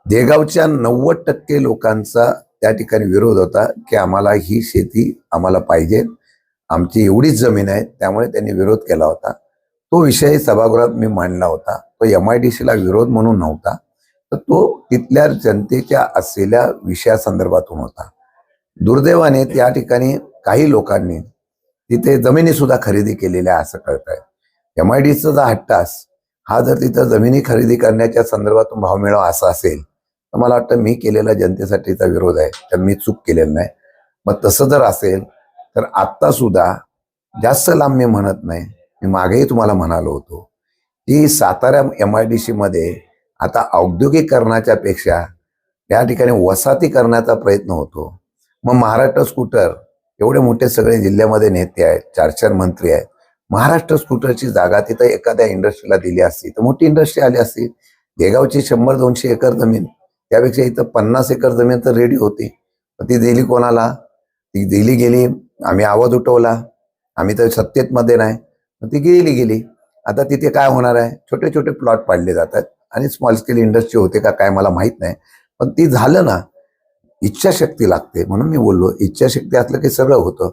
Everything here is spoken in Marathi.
देगावच्या 90% लोकांचा त्या ठिकाणी विरोध होता की आम्हाला ही शेती आम्हाला पाहिजे, आमची एवढीच जमीन आहे. त्यामुळे त्यांनी विरोध केला होता. तो विषय सभागृहात मी मांडला होता. तो MIDCला विरोध म्हणून नव्हता, तर तो तिथल्या जनतेच्या असलेल्या विषयासंदर्भातून होता. दुर्दैवाने त्या ठिकाणी काही लोकांनी तिथे जमिनी सुद्धा खरेदी केलेल्या आहे असं कळत आहे. MIDCचा जो हट्टास हा जर तिथं जमिनी खरेदी करण्याच्या संदर्भातून भाव मिळावा असा असेल तर मला वाटतं मी केलेला जनतेसाठीचा विरोध आहे, तर मी चूक केलेली नाही. मग तसं जर असेल तर आत्ता सुद्धा जास्त लांब मी म्हणत नाही, मी मागेही तुम्हाला म्हणालो होतो की सातारा MIDC मध्ये आता औद्योगिकरणाच्या पेक्षा त्या ठिकाणी वसाहतीकरणाचा प्रयत्न होतो. मग महाराष्ट्र स्कूटर एवढे मोठे सगळे जिल्ह्यामध्ये नेते आहेत, 4-4 मंत्री आहेत. महाराष्ट्र स्कूटरची जागा तिथं एखाद्या इंडस्ट्रीला दिली असती तर मोठी इंडस्ट्री आली असती. देगावची 100-200 एकर जमीन, त्यापेक्षा इथं 50 एकर जमीन तर रेडी होती. ती दिली कोणाला? ती दिली गेली, आम्ही आवाज उठवला, आम्ही तर सत्तेत मध्ये नाही, ती गेली. आता तिथे काय होणार आहे? छोटे छोटे प्लॉट पाडले जातात आणि स्मॉल स्केल इंडस्ट्री होते का काय मला माहित नाही, पण ती झालं ना. इच्छाशक्ती लागते, म्हणून मी बोललो इच्छाशक्ती असलं की सगळं होतं.